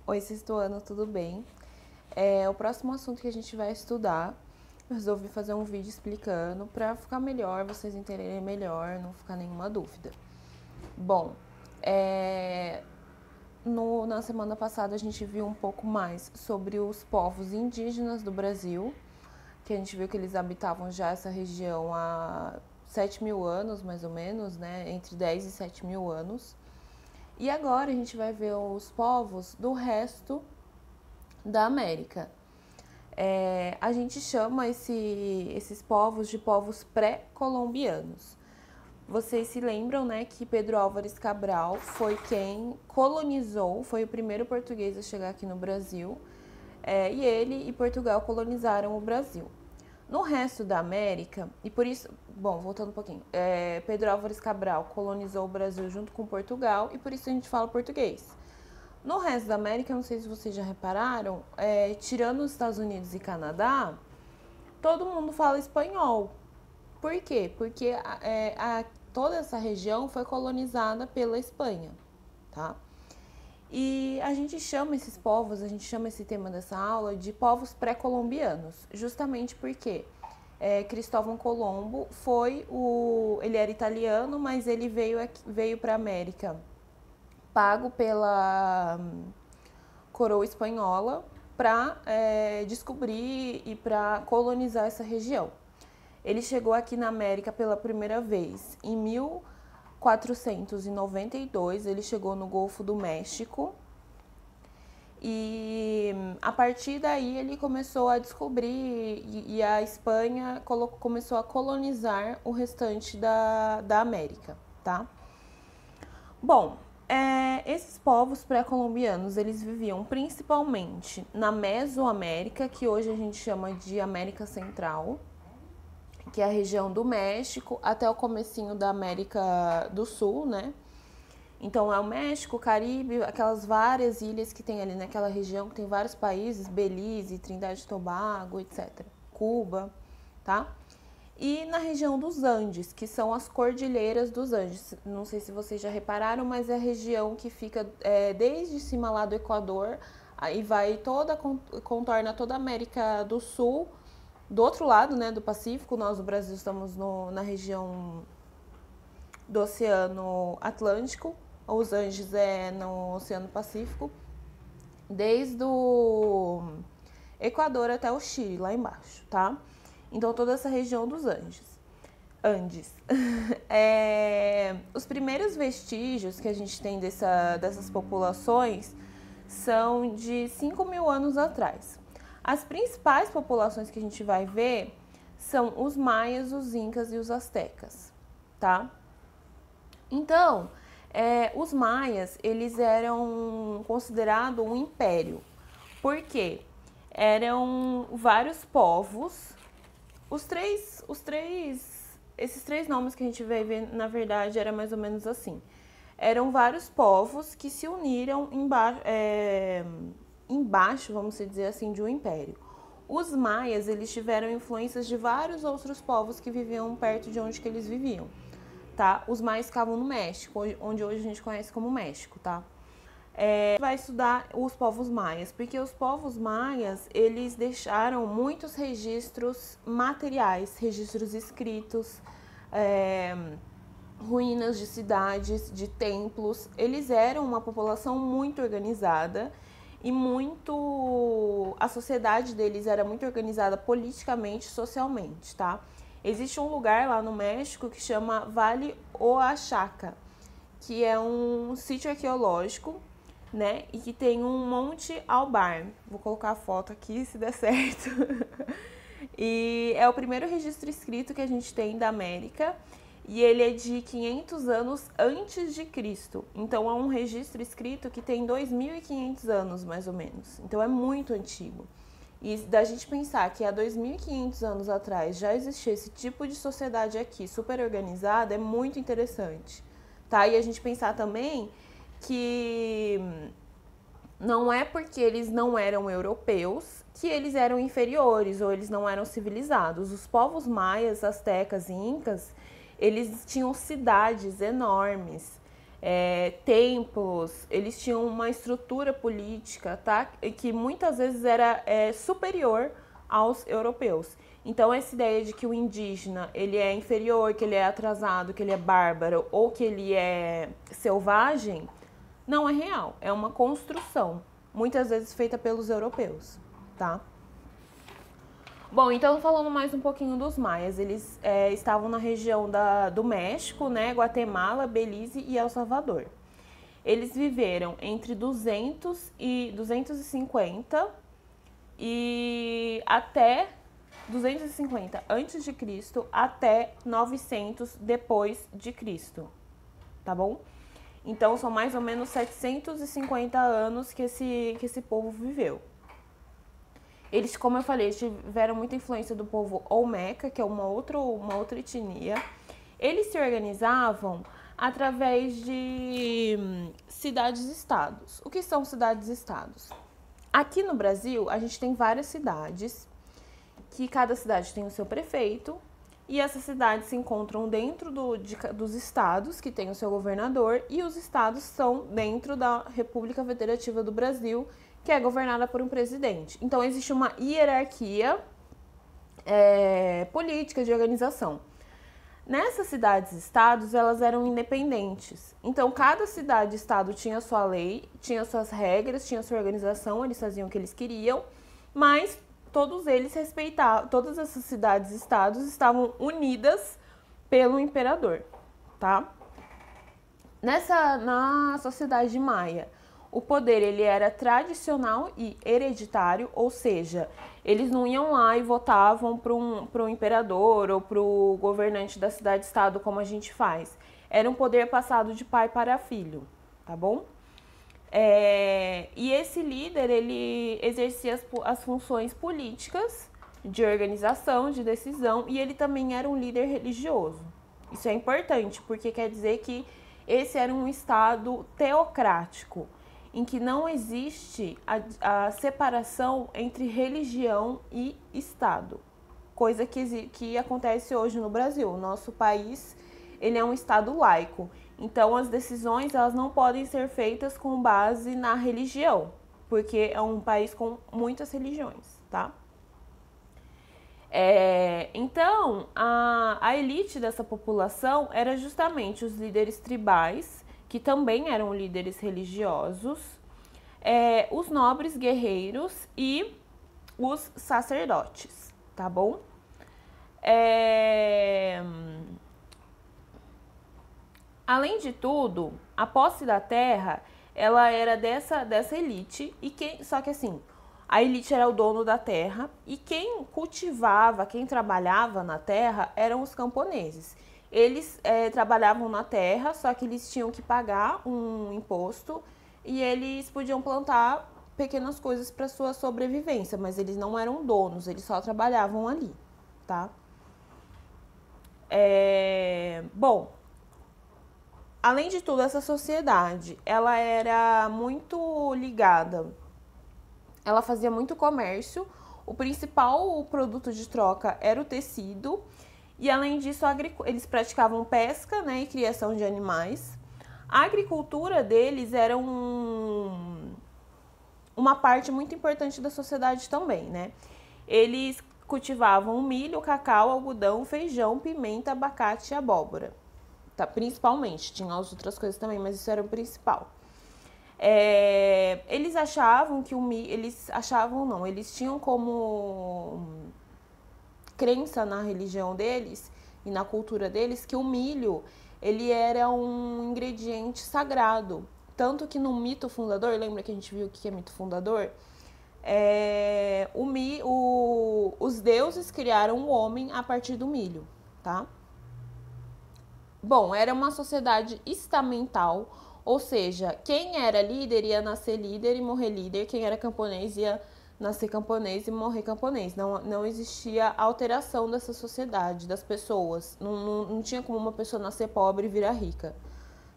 Oi, sexto ano, tudo bem? O próximo assunto que a gente vai estudar, eu resolvi fazer um vídeo explicando para ficar melhor, vocês entenderem melhor, não ficar nenhuma dúvida. Bom, é, na semana passada a gente viu um pouco mais sobre os povos indígenas do Brasil, que a gente viu que eles habitavam já essa região há 7.000 anos, mais ou menos, né? Entre 10 e 7.000 anos. E agora a gente vai ver os povos do resto da América. A gente chama esses povos de povos pré-colombianos. Vocês se lembram, né, que Pedro Álvares Cabral foi quem colonizou, foi o primeiro português a chegar aqui no Brasil, e ele e Portugal colonizaram o Brasil. No resto da América, e por isso, bom, voltando um pouquinho, Pedro Álvares Cabral colonizou o Brasil junto com Portugal e por isso a gente fala português. No resto da América, não sei se vocês já repararam, tirando os Estados Unidos e Canadá, todo mundo fala espanhol. Por quê? Porque toda essa região foi colonizada pela Espanha, tá? E a gente chama esses povos, a gente chama esse tema dessa aula de povos pré-colombianos, justamente porque Cristóvão Colombo ele era italiano, mas ele veio para a América pago pela coroa espanhola para descobrir e para colonizar essa região. Ele chegou aqui na América pela primeira vez em 1492, ele chegou no Golfo do México e a partir daí ele começou a descobrir e a Espanha começou a colonizar o restante da América, tá? Bom, esses povos pré-colombianos, eles viviam principalmente na Mesoamérica, que hoje a gente chama de América Central, que é a região do México até o comecinho da América do Sul, né? Então é o México, o Caribe, aquelas várias ilhas que tem ali naquela região, que tem vários países, Belize, Trindade e Tobago, etc. Cuba, tá? E na região dos Andes, que são as cordilheiras dos Andes. Não sei se vocês já repararam, mas é a região que fica desde cima lá do Equador, aí vai contorna toda a América do Sul, do outro lado, né, do Pacífico. Nós do Brasil estamos na região do Oceano Atlântico, os Andes é no Oceano Pacífico, desde o Equador até o Chile, lá embaixo, tá? Então, toda essa região dos Andes. Os primeiros vestígios que a gente tem dessas populações são de 5.000 anos atrás. As principais populações que a gente vai ver são os maias, os incas e os astecas, tá? Então, os maias, eles eram considerados um império. Por quê? Eram vários povos. Esses três nomes que a gente vai ver, na verdade, era mais ou menos assim. Eram vários povos que se uniram embaixo, vamos dizer assim, de um império. Os maias, eles tiveram influências de vários outros povos que viviam perto de onde que eles viviam, tá? Os maias ficavam no México, onde hoje a gente conhece como México, tá? Vai estudar os povos maias, porque os povos maias, eles deixaram muitos registros materiais, registros escritos, ruínas de cidades, de templos. Eles eram uma população muito organizada e a sociedade deles era muito organizada politicamente e socialmente, tá? Existe um lugar lá no México que chama Vale Oaxaca, que é um sítio arqueológico, né? E que tem um Monte Albar. Vou colocar a foto aqui se der certo. E é o primeiro registro escrito que a gente tem da América. E ele é de 500 anos antes de Cristo. Então é um registro escrito que tem 2.500 anos, mais ou menos. Então é muito antigo. E da gente pensar que há 2.500 anos atrás já existia esse tipo de sociedade aqui, super organizada, é muito interessante, tá? E a gente pensar também que não é porque eles não eram europeus que eles eram inferiores ou eles não eram civilizados. Os povos maias, astecas e incas, eles tinham cidades enormes, templos, eles tinham uma estrutura política, tá? Que muitas vezes era superior aos europeus. Então, essa ideia de que o indígena ele é inferior, que ele é atrasado, que ele é bárbaro ou que ele é selvagem, não é real. É uma construção, muitas vezes feita pelos europeus, tá? Bom, então falando mais um pouquinho dos maias, eles estavam na região do México, né, Guatemala, Belize e El Salvador. Eles viveram entre 250 e até 250 antes de Cristo até 900 depois de Cristo, tá bom? Então são mais ou menos 750 anos que esse povo viveu. Eles, como eu falei, tiveram muita influência do povo Olmeca, que é uma outra etnia. Eles se organizavam através de cidades-estados. O que são cidades-estados? Aqui no Brasil, a gente tem várias cidades, que cada cidade tem o seu prefeito, e essas cidades se encontram dentro dos estados, que tem o seu governador, e os estados são dentro da República Federativa do Brasil, que é governada por um presidente. Então, existe uma hierarquia política de organização. Nessas cidades-estados, elas eram independentes. Então, cada cidade-estado tinha sua lei, tinha suas regras, tinha sua organização, eles faziam o que eles queriam, mas todos eles respeitavam, todas essas cidades-estados estavam unidas pelo imperador, tá? Na sociedade maia, o poder ele era tradicional e hereditário, ou seja, eles não iam lá e votavam para um imperador ou para o governante da cidade-estado como a gente faz. Era um poder passado de pai para filho, tá bom? E esse líder, ele exercia as funções políticas de organização, de decisão, e ele também era um líder religioso. Isso é importante, porque quer dizer que esse era um estado teocrático, em que não existe a separação entre religião e Estado, coisa que acontece hoje no Brasil. O nosso país ele é um Estado laico, então as decisões elas não podem ser feitas com base na religião, porque é um país com muitas religiões, tá? Então, a elite dessa população era justamente os líderes tribais, que também eram líderes religiosos, os nobres guerreiros e os sacerdotes, tá bom? Além de tudo, a posse da terra, ela era dessa elite, só que assim, a elite era o dono da terra e quem cultivava, quem trabalhava na terra eram os camponeses. Eles trabalhavam na terra, só que eles tinham que pagar um imposto e eles podiam plantar pequenas coisas para sua sobrevivência, mas eles não eram donos, eles só trabalhavam ali, tá? Bom, além de tudo, essa sociedade, ela era muito ligada, ela fazia muito comércio, o principal produto de troca era o tecido, e além disso, eles praticavam pesca, né, e criação de animais. A agricultura deles era uma parte muito importante da sociedade também, né? Eles cultivavam milho, cacau, algodão, feijão, pimenta, abacate e abóbora. Tá, principalmente, tinha as outras coisas também, mas isso era o principal. Eles achavam que eles tinham como crença na religião deles e na cultura deles que o milho ele era um ingrediente sagrado, tanto que no mito fundador, lembra que a gente viu o que é mito fundador? Os deuses criaram o homem a partir do milho, tá? Bom, era uma sociedade estamental, ou seja, quem era líder ia nascer líder e morrer líder, quem era camponês ia nascer camponês e morrer camponês. Não existia alteração dessa sociedade, das pessoas. Não tinha como uma pessoa nascer pobre e virar rica,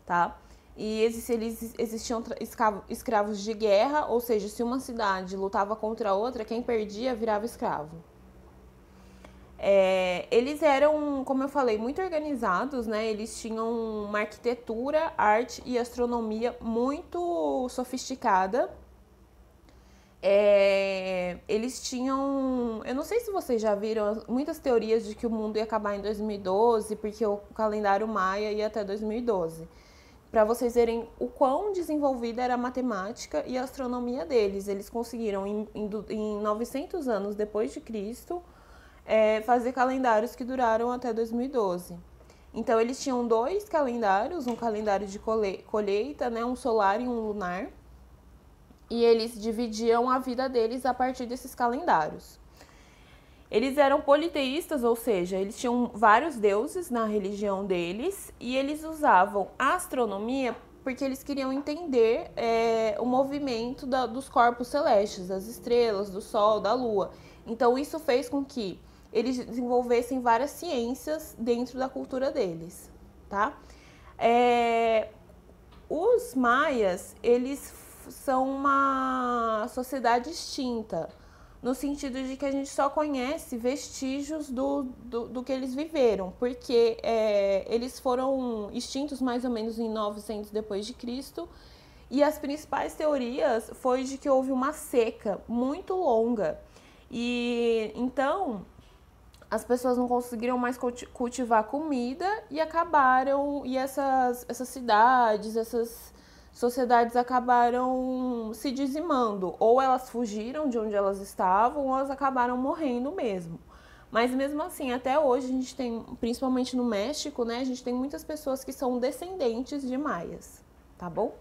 tá? E existiam escravos de guerra, ou seja, se uma cidade lutava contra a outra, quem perdia virava escravo. Eles eram, como eu falei, muito organizados, né? Eles tinham uma arquitetura, arte e astronomia muito sofisticada. Eles tinham... Eu não sei se vocês já viram muitas teorias de que o mundo ia acabar em 2012, porque o calendário maia ia até 2012. Para vocês verem o quão desenvolvida era a matemática e a astronomia deles. Eles conseguiram, em 900 anos depois de Cristo, fazer calendários que duraram até 2012. Então, eles tinham 2 calendários, um calendário de colheita, né, um solar e um lunar. E eles dividiam a vida deles a partir desses calendários. Eles eram politeístas, ou seja, eles tinham vários deuses na religião deles e eles usavam a astronomia porque eles queriam entender o movimento dos corpos celestes, das estrelas, do Sol, da Lua. Então, isso fez com que eles desenvolvessem várias ciências dentro da cultura deles, tá? Os maias, eles são uma sociedade extinta, no sentido de que a gente só conhece vestígios do que eles viveram, porque eles foram extintos mais ou menos em 900 depois de Cristo, e as principais teorias foi de que houve uma seca muito longa, e então as pessoas não conseguiram mais cultivar comida e acabaram, e essas cidades, essas sociedades acabaram se dizimando. Ou elas fugiram de onde elas estavam, ou elas acabaram morrendo mesmo. Mas mesmo assim, até hoje a gente tem, principalmente no México, né, a gente tem muitas pessoas que são descendentes de maias, tá bom?